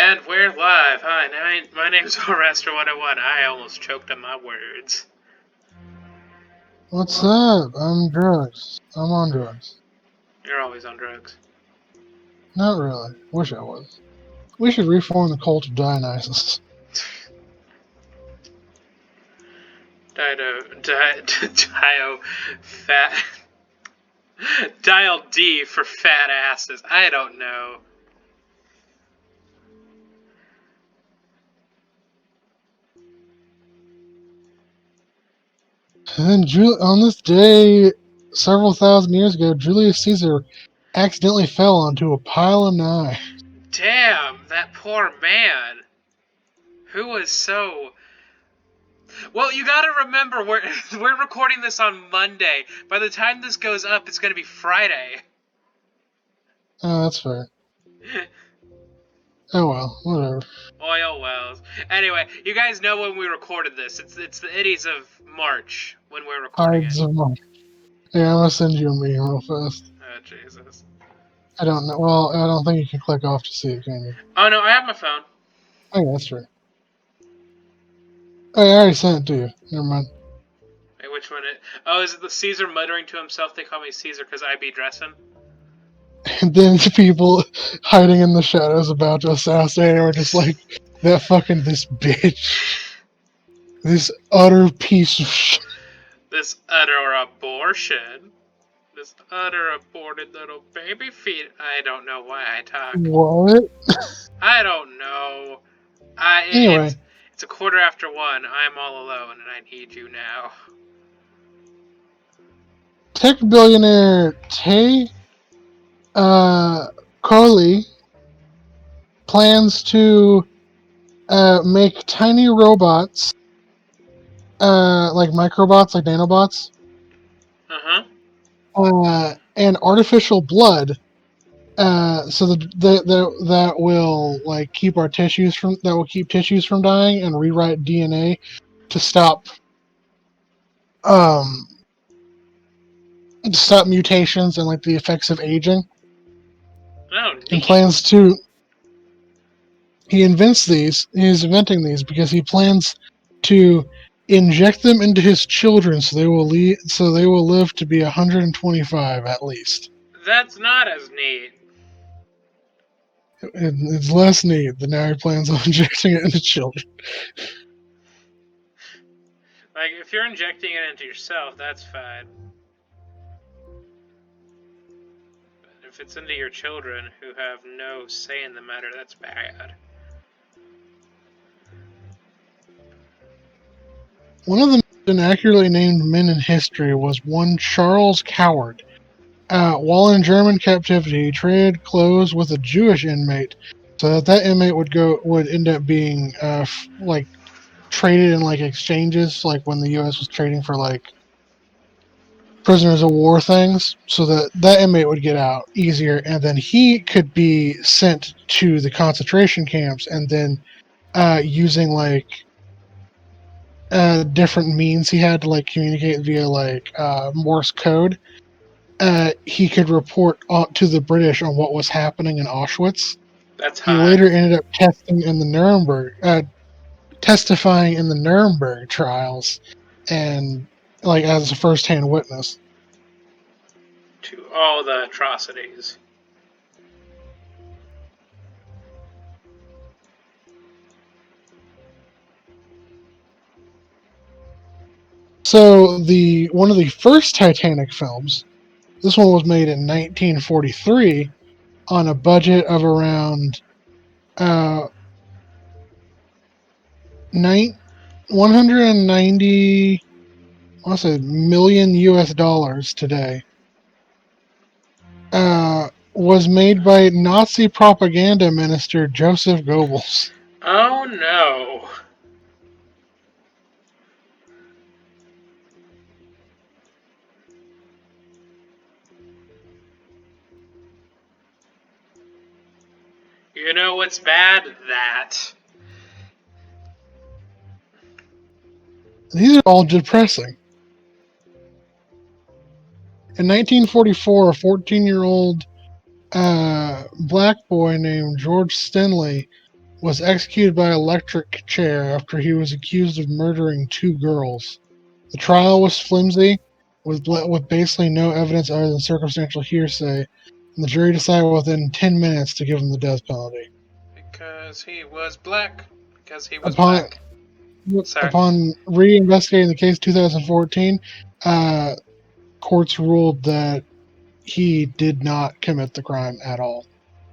And we're live. Hi, my name's Orester101. I almost choked on my words. What's up? I'm drugs. I'm on drugs. You're always on drugs. Not really. Wish I was. We should reform the cult of Dionysus. Fat. Dial D for fat asses. I don't know. And then on this day, several thousand years ago, Julius Caesar accidentally fell onto a pile of knives. Damn, that poor man. Who was so... Well, you gotta remember, we're recording this on Monday. By the time this goes up, it's gonna be Friday. Oh, that's fair. Oh well, whatever. Oil wells. Anyway, you guys know when we recorded this. It's the itties of March when we're recording Ides it. of March. Yeah, I'm gonna send you a meme real fast. Oh, Jesus. I don't know. Well, I don't think you can click off to see it, can you? Oh, no, I have my phone. Oh, yeah, that's true. Oh, yeah, I already sent it to you. Never mind. Wait, which one? Oh, is it the Caesar muttering to himself? They call me Caesar because I be dressing? And then the people hiding in the shadows about to assassinate him are just like, this bitch. This utter piece of shit. This utter abortion. This utter aborted little baby feet. I don't know why I talk. What? I don't know. Anyway. It's a 1:15. I'm all alone and I need you now. Tech billionaire Tay Carley plans to make tiny robots, like microbots, like nanobots, and artificial blood, so that will like keep tissues from dying and rewrite DNA to stop mutations and like the effects of aging. Oh, neat. And plans to. He invents these. He's inventing these because he plans to inject them into his children, so they will live to be 125 at least. That's not as neat. It's less neat, but now he plans on injecting it into children. Like, if you're injecting it into yourself, that's fine. But if it's into your children who have no say in the matter, that's bad. One of the most inaccurately named men in history was one Charles Coward. While in German captivity, he traded clothes with a Jewish inmate, so that inmate would end up being like traded in like exchanges, like when the U.S. was trading for like prisoners of war things, so that inmate would get out easier, and then he could be sent to the concentration camps, and then using like different means he had to like communicate via like Morse code. He could report to the British on what was happening in Auschwitz. That's He hot. later ended up testifying in the Nuremberg trials, and like as a first-hand witness to all the atrocities. So one of the first Titanic films, this one was made in 1943 on a budget of around 190 million US dollars today. Was made by Nazi propaganda minister Joseph Goebbels. Oh no. You know what's bad? That. These are all depressing. In 1944, a 14-year-old black boy named George Stenley was executed by electric chair after he was accused of murdering 2 girls. The trial was flimsy, with basically no evidence other than circumstantial hearsay, and the jury decided within 10 minutes to give him the death penalty. Because he was black. Because he was Upon black. Sorry. upon reinvestigating the case in 2014, uh, courts ruled that he did not commit the crime at all.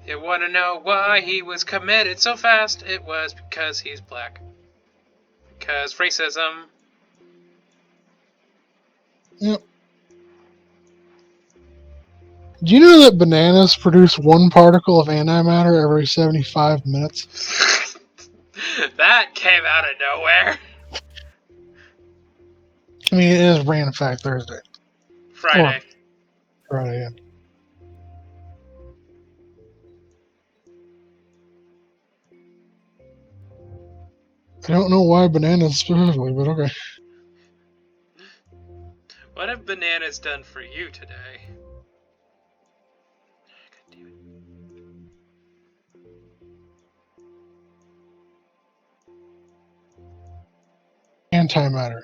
You want to know why he was committed so fast? It was because he's black. Because racism. Yep. Do you know that bananas produce 1 particle of antimatter every 75 minutes? That came out of nowhere. I mean, it is Random Fact Thursday. Or Friday. Friday, yeah. I don't know why bananas specifically, but okay. What have bananas done for you today? Antimatter.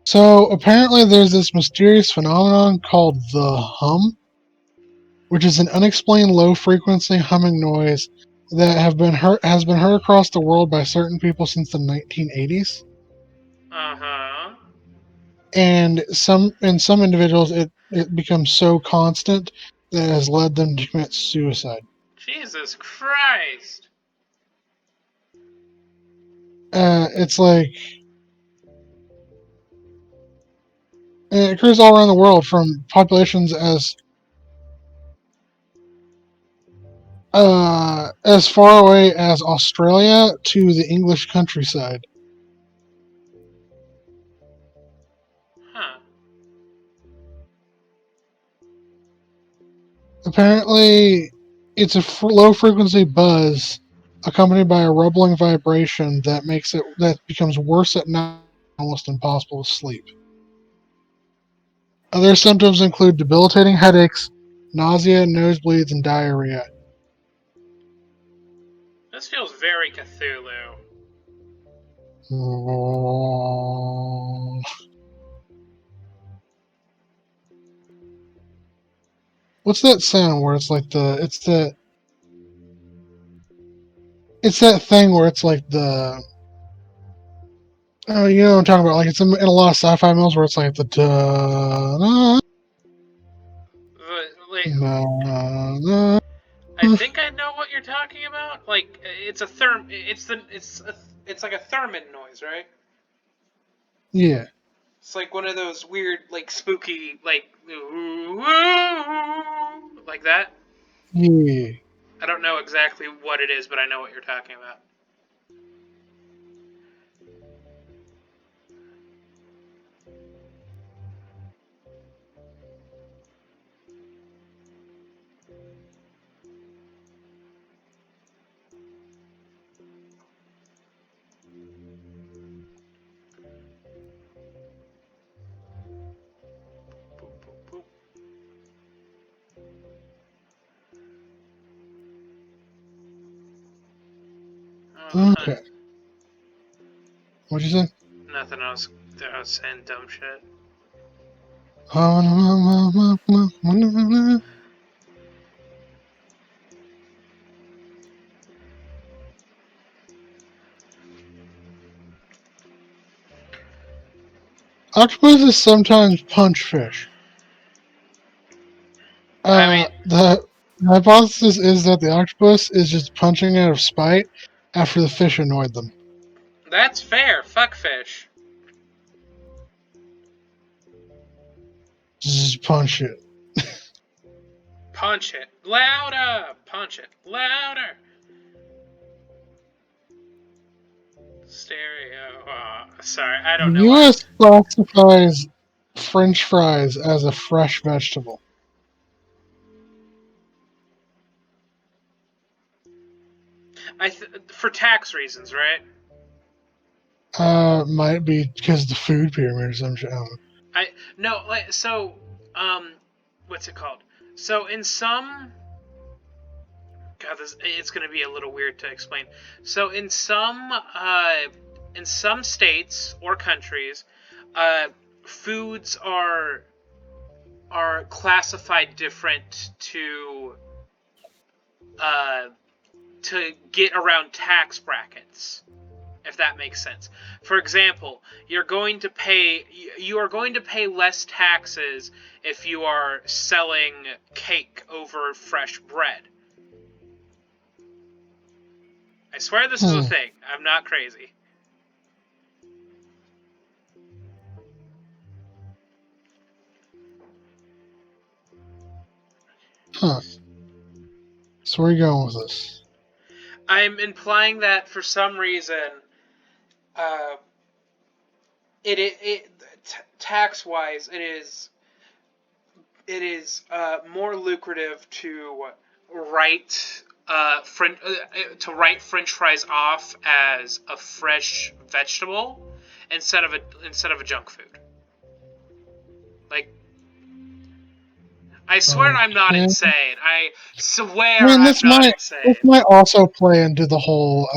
So apparently there's this mysterious phenomenon called the hum, which is an unexplained low-frequency humming noise that has been heard across the world by certain people since the 1980s. Uh-huh. And some individuals it becomes so constant that it has led them to commit suicide. Jesus Christ. It's like it occurs all around the world, from populations as far away as Australia to the English countryside. Huh. Apparently, it's a low frequency buzz accompanied by a rumbling vibration that becomes worse at night, almost impossible to sleep. Other symptoms include debilitating headaches, nausea, nosebleeds, and diarrhea. This feels very Cthulhu. What's that sound where it's like it's that thing where it's like the oh, you know what I'm talking about, like it's in a lot of sci-fi films where it's like the Wait, da, I think I know what you're talking about. Like, it's a it's like a theremin noise, right? yeah. It's like one of those weird, like, spooky, like, like that. Yeah. I don't know exactly what it is, but I know what you're talking about. Boop, boop, boop. Oh, Okay. What'd you say? nothing else. I was saying dumb shit. Octopuses sometimes punch fish. I mean, The hypothesis is that the octopus is just punching out of spite after the fish annoyed them. that's fair. Fuck fish. Just punch it. Punch it louder. Punch it louder. Stereo. Sorry, I don't The know why. U.S. classifies French fries as a fresh vegetable. For tax reasons, right? Might be because of the food pyramid or some shit. I don't know. I no like so. um, what's it called? So in some, God, this it's going to be a little weird to explain. So in some states or countries, uh, foods are classified different uh, to get around tax brackets, if that makes sense. For example, you are going to pay less taxes if you are selling cake over fresh bread. I swear this is a Hmm. thing. I'm not crazy. Huh. So where are you going with this? I'm implying that for some reason, uh, tax wise, it is more lucrative write to write French fries off as a fresh vegetable instead of a junk food. Like, I swear I'm not Okay. insane. I I swear mean, I'm not this insane. might also play into the whole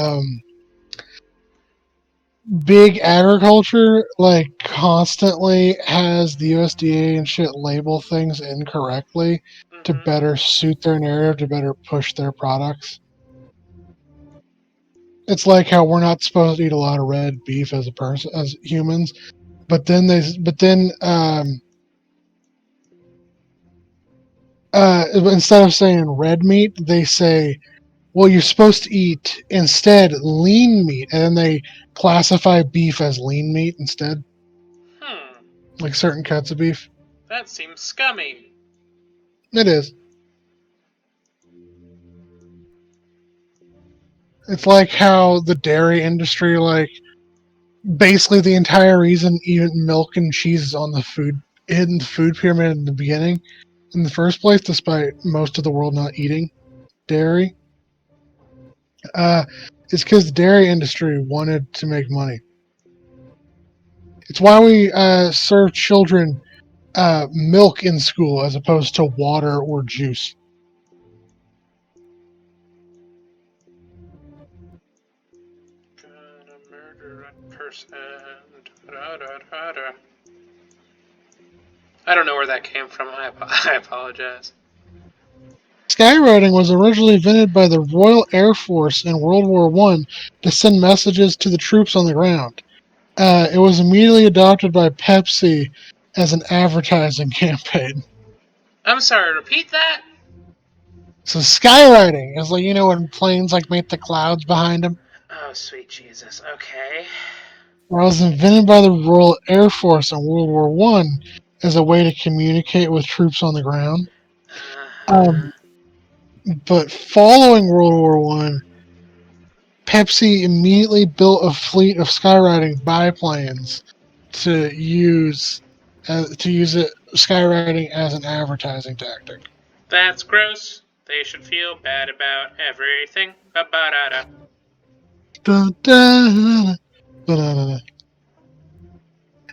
big agriculture like constantly has the USDA and shit label things incorrectly to Hmm. better suit their narrative to better push their products. It's like how we're not supposed to eat a lot of red beef as a person as humans, but then instead of saying red meat, they say, well, you're supposed to eat instead lean meat, and then they classify beef as lean meat instead, Hmm. like certain cuts of beef. That seems scummy. It is. It's like how the dairy industry, like basically the entire reason even milk and cheese is on the food in the food pyramid in the beginning, in the first place, despite most of the world not eating dairy, uh, is because the dairy industry wanted to make money. It's why we serve children milk in school as opposed to water or juice. Gonna murder a person. Da, da, da, da. I don't know where that came from. I apologize. Skywriting was originally invented by the Royal Air Force in World War One to send messages to the troops on the ground. It was immediately adopted by Pepsi as an advertising campaign. I'm sorry, repeat that? So skywriting is like when planes like make the clouds behind them. Oh, sweet Jesus. Okay. It was invented by the Royal Air Force in World War One as a way to communicate with troops on the ground. Uh-huh. Um, but following World War One, Pepsi immediately built a fleet of skywriting biplanes to use it skywriting as an advertising tactic. That's gross. They should feel bad about everything. Ba-ba-da-da. Dun, dun, dun, dun, dun.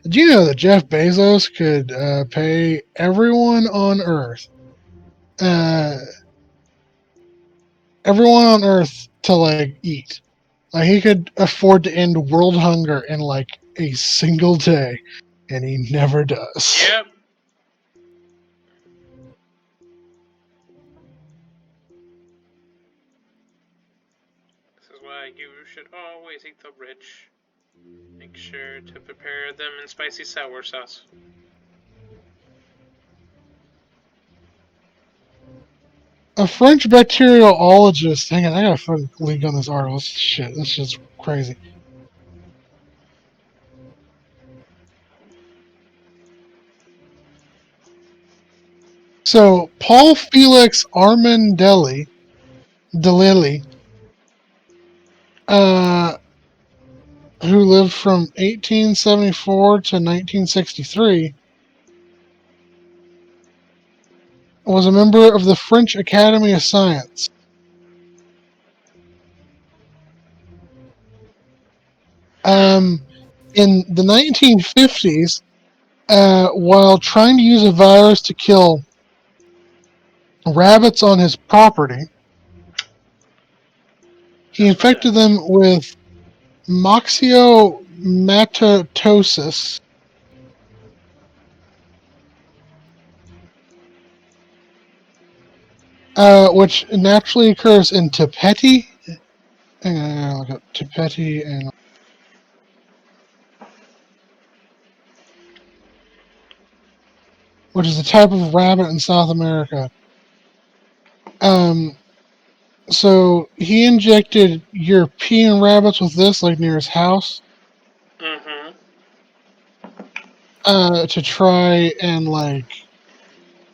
Did you know that Jeff Bezos could pay uh, everyone on Earth to like eat? Like he could afford to end world hunger in like a single day, and he never does. Yep. This is why you should always eat the rich. Make sure to prepare them in spicy sour sauce. A French bacteriologist. Hang on, I gotta fucking link on this article. Shit, this shit's crazy. So Paul Felix Delilly, uh, who lived from 1874 to 1963, was a member of the French Academy of Science. Hmm. In the 1950s, while trying to use a virus to kill rabbits on his property. He That's fucked infected up. them with moxiomatatosis, which naturally occurs in tapetti. Hang on, I gotta look up tapetti, and which is a type of rabbit in South America. Um, so he injected European rabbits with this, like near his house, Mm-hmm. to try and like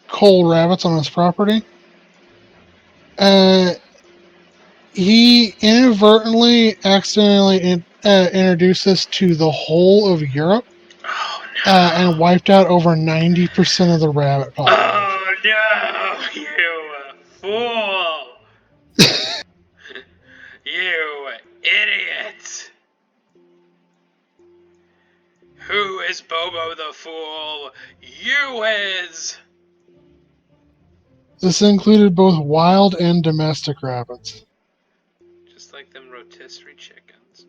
cull rabbits on his property. Uh, he inadvertently, accidentally introduced this to the whole of Europe, Oh and no. wiped out over 90% of the rabbit population. Oh no, you fool! You idiot! Who is Bobo the Fool? You is! This included both wild and domestic rabbits. Just like them rotisserie chickens.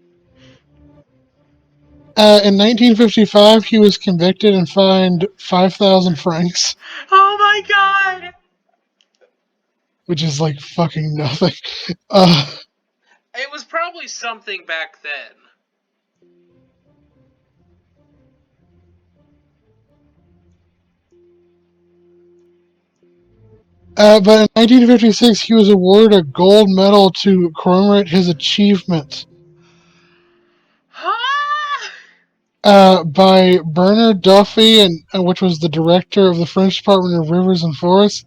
In 1955, he was convicted and fined 5,000 francs, Oh my god! which is like fucking nothing. Uh, It was probably something back then. but in 1956, he was awarded a gold medal to commemorate his achievement Huh? by Bernard Duffy, and which was the director of the French Department of Rivers and Forests.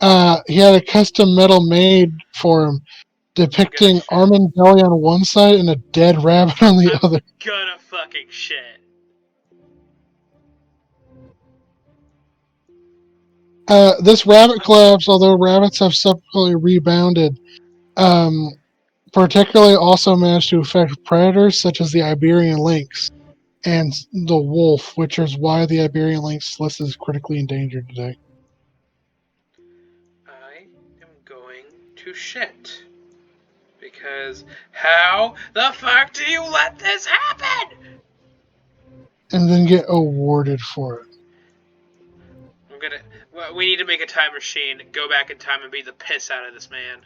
He had a custom medal made for him, I'm gonna depicting shit. Armadillo on one side and a dead rabbit on the I'm other. gonna fucking shit. This rabbit collapse, although rabbits have subsequently rebounded, um, particularly also managed to affect predators such as the Iberian lynx and the wolf, which is why the Iberian lynx list is critically endangered today. I am going to shit. Because how the fuck do you let this happen? And then get awarded for it. I'm gonna. Well, we need to make a time machine, go back in time, and beat the piss out of this man.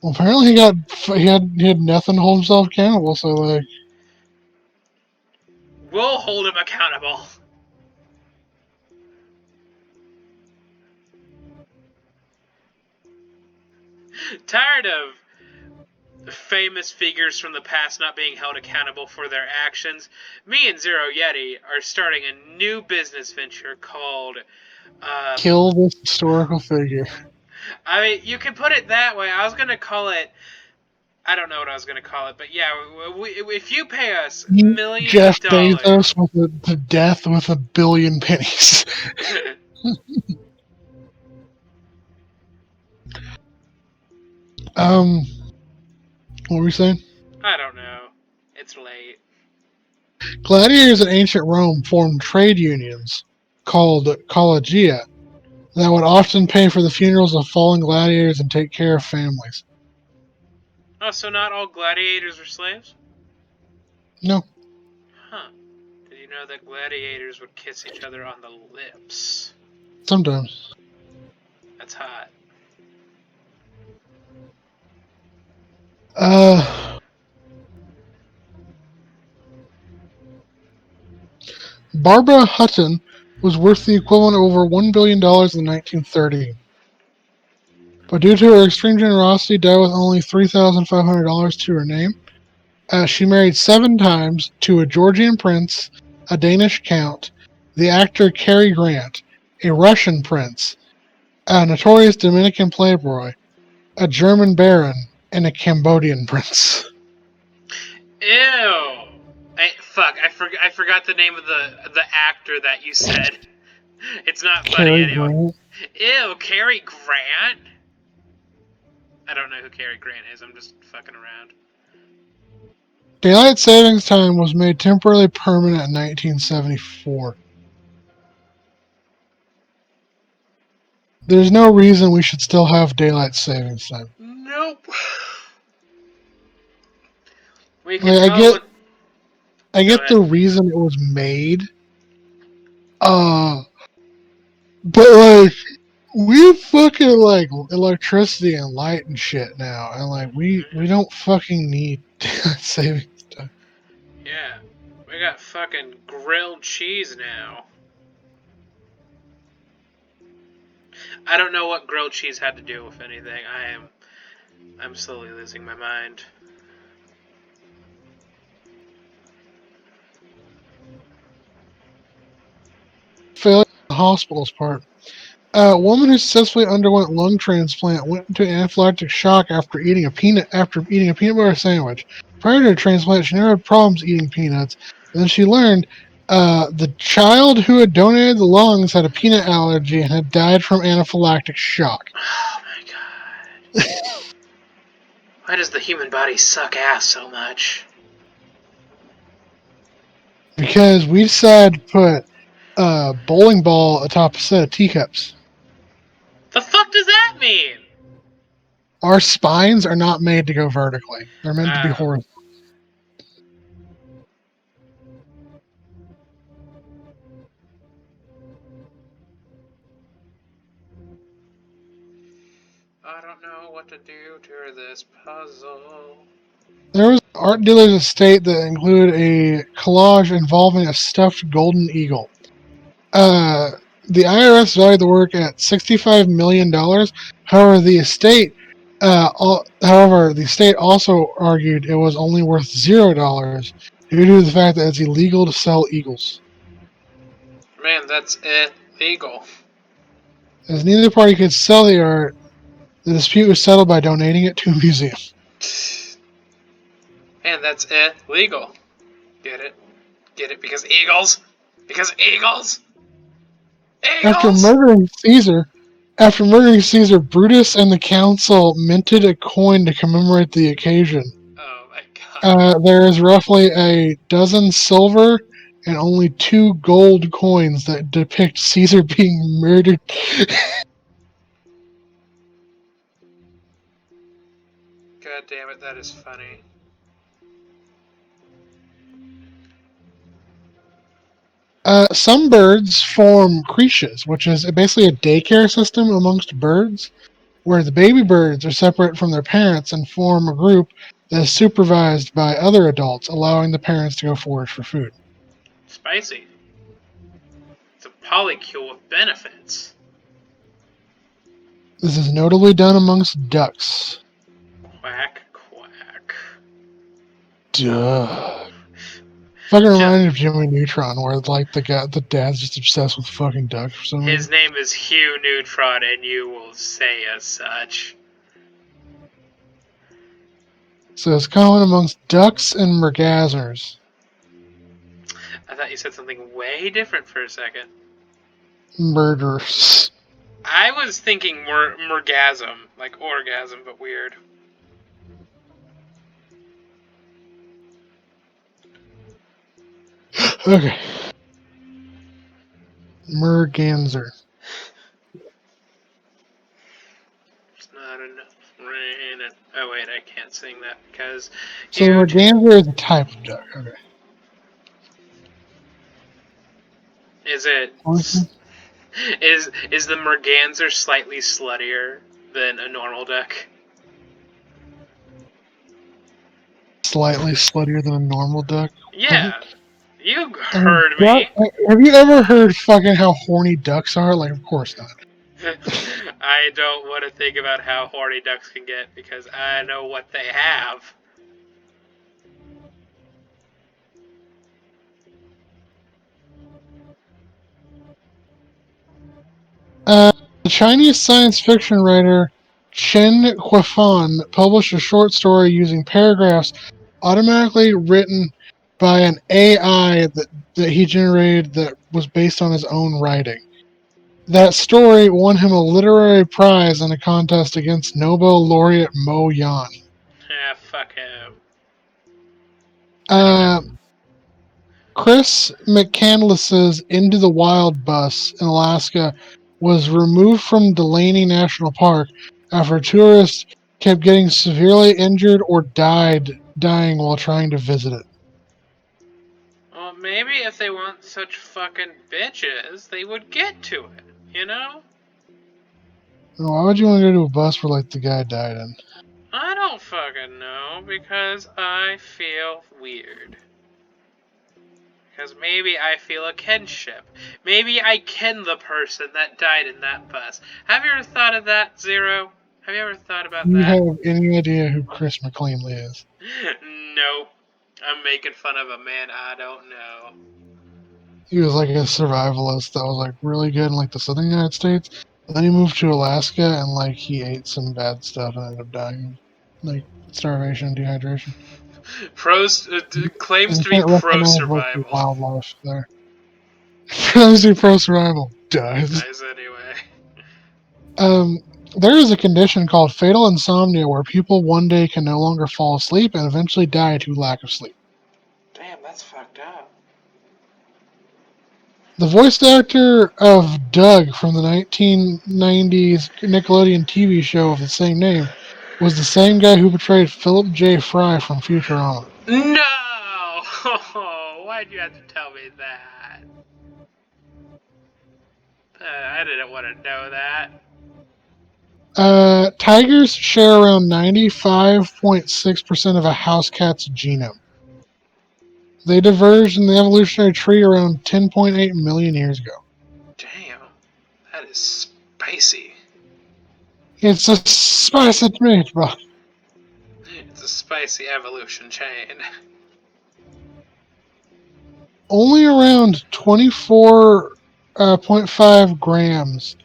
Well, apparently he had nothing to hold himself accountable. So like, We'll hold him accountable. Tired of famous figures from the past not being held accountable for their actions, me and Zero Yeti are starting a new business venture called. kill this historical figure. I mean, you can put it that way. I was gonna call it. I don't know what I was gonna call it, but yeah, if you pay us millions of Jeff dollars. Bezos with the death with a billion pennies. um, what were we saying? I don't know. It's late. Gladiators in ancient Rome formed trade unions called collegia that would often pay for the funerals of fallen gladiators and take care of families. Oh, so not all gladiators were slaves? No, Huh. Did you know that gladiators would kiss each other on the lips? sometimes. That's hot. Uh, Barbara Hutton was worth the equivalent of over $1 billion in 1930, but due to her extreme generosity, died with only $3,500 to her name. She married 7 times to a Georgian prince, a Danish count, the actor Cary Grant, a Russian prince, a notorious Dominican playboy, a German baron, and a Cambodian prince. Ew. I forgot the name of the actor that you said. It's not funny Cary anyway. Grant. Ew, Cary Grant? I don't know who Cary Grant is. I'm just fucking around. Daylight savings time was made temporarily permanent in 1974. There's no reason we should still have daylight savings time. Nope. We can Like, totally. I Go get ahead. the reason it was made. But like, we fucking like electricity and light and shit now, and like we Mhm. don't fucking need daylight savings time. Yeah. We got fucking grilled cheese now. I don't know what grilled cheese had to do with anything. I'm slowly losing my mind. Failure in the hospital's part. A woman who successfully underwent lung transplant went into anaphylactic shock after eating a peanut butter sandwich. Prior to her transplant, she never had problems eating peanuts. And then she learned the child who had donated the lungs had a peanut allergy and had died from anaphylactic shock. Oh my god. Why does the human body suck ass so much? Because we decided to put a bowling ball atop a set of teacups. The fuck does that mean? Our spines are not made to go vertically; they're meant to be Uh, horizontal. I don't know what to do to this puzzle. There was an art dealer's estate that included a collage involving a stuffed golden eagle. Uh, the IRS valued the work at $65 million. However, the estate also argued it was only worth $0 due to the fact that it's illegal to sell eagles. Man, that's illegal. As neither party could sell the art, the dispute was settled by donating it to a museum. Man, that's illegal. Get it? Get it? Because eagles? Because eagles? After Eagles? murdering Caesar, After murdering Caesar, Brutus and the council minted a coin to commemorate the occasion. Oh my god. There is roughly a dozen silver and only 2 gold coins that depict Caesar being murdered. God damn it, that is funny. Some birds form creches, which is basically a daycare system amongst birds, where the baby birds are separate from their parents and form a group that is supervised by other adults, allowing the parents to go forage for food. Spicy. It's a polycule with benefits. This is notably done amongst ducks. Quack, quack. Duh. Fucking Ju- reminded of Jimmy Neutron, where like the dad's just obsessed with fucking ducks for some His reason. name is Hugh Neutron, and you will say as such. So it's common amongst ducks and mergazzers. I thought you said something way different for a second. Murderers. I was thinking more mergasm, like orgasm, but weird. Okay. Merganser. It's not enough rain. Oh wait, I can't sing that because So the you. merganser is a type of duck. Okay. Is it? Is the merganser slightly sluttier than a normal duck? Slightly sluttier than a normal duck. Yeah, you I mean, heard me. have you ever heard fucking how horny ducks are? Like, of course not. I don't want to think about how horny ducks can get because I know what they have. The Chinese science fiction writer Chen Huifan published a short story using paragraphs automatically written by an AI that he generated that was based on his own writing. That story won him a literary prize in a contest against Nobel laureate Mo Yan. Ah, fuck him. Uh, Chris McCandless's Into the Wild bus in Alaska was removed from Delaney National Park after tourists kept getting severely injured or dying while trying to visit it. Well, maybe if they weren't such fucking bitches, they would get to it, you know? Why would you want to go to a bus where like the guy died in? I don't fucking know, because I feel weird. Because maybe I feel a kinship. Maybe I ken the person that died in that bus. Have you ever thought of that, Zero? Have you ever thought about Do you that? have any idea who Chris McLeanly is? Nope. I'm making fun of a man I don't know. He was like a survivalist that was like really good in like the southern United States. And then he moved to Alaska and like he ate some bad stuff and ended up dying, like starvation, dehydration. Claims And you to be can't recognize like the pro-survival. wildlife there. Crazy pro survival dies. Dies anyway. Um, there is a condition called fatal insomnia where people one day can no longer fall asleep and eventually die due to lack of sleep. Damn, that's fucked up. The voice actor of Doug from the 1990s Nickelodeon TV show of the same name was the same guy who portrayed Philip J. Fry from Futurama. No! Why'd you have to tell me that? I didn't want to know that. Tigers share around 95.6% of a house cat's genome. They diverged in the evolutionary tree around 10.8 million years ago. Damn, that is spicy. It's a spicy meatball. It's a spicy evolution chain. Only around 24.5 grams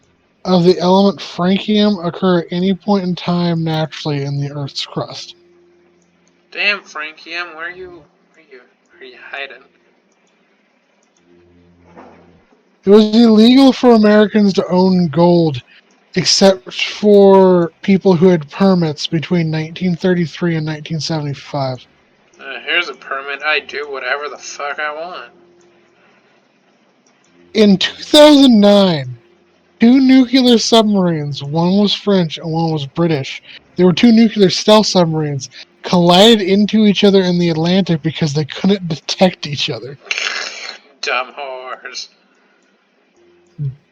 of the element francium occur at any point in time naturally in the Earth's crust. Damn, Frankium, where you hiding? It was illegal for Americans to own gold except for people who had permits between 1933 and 1975. Here's a permit. I do whatever the fuck I want. In 2009, two nuclear submarines, one was French and one was British. They were two nuclear stealth submarines, collided into each other in the Atlantic because they couldn't detect each other. Dumb whores.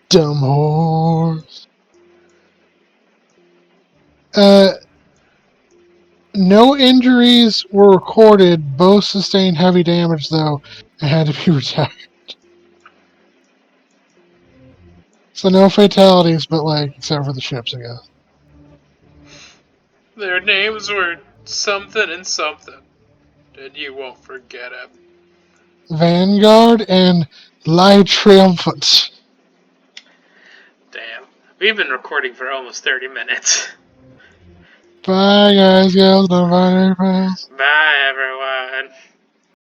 Dumb whores. Uh, no injuries were recorded. Both sustained heavy damage, though, and had to be retired. So no fatalities, but like, except for the ships, I guess. Their names were something and something, and you won't forget them. Vanguard and Light Triumphant. Damn. We've been recording for almost 30 minutes. Bye, guys, girls, non-binary friends. Bye, everyone.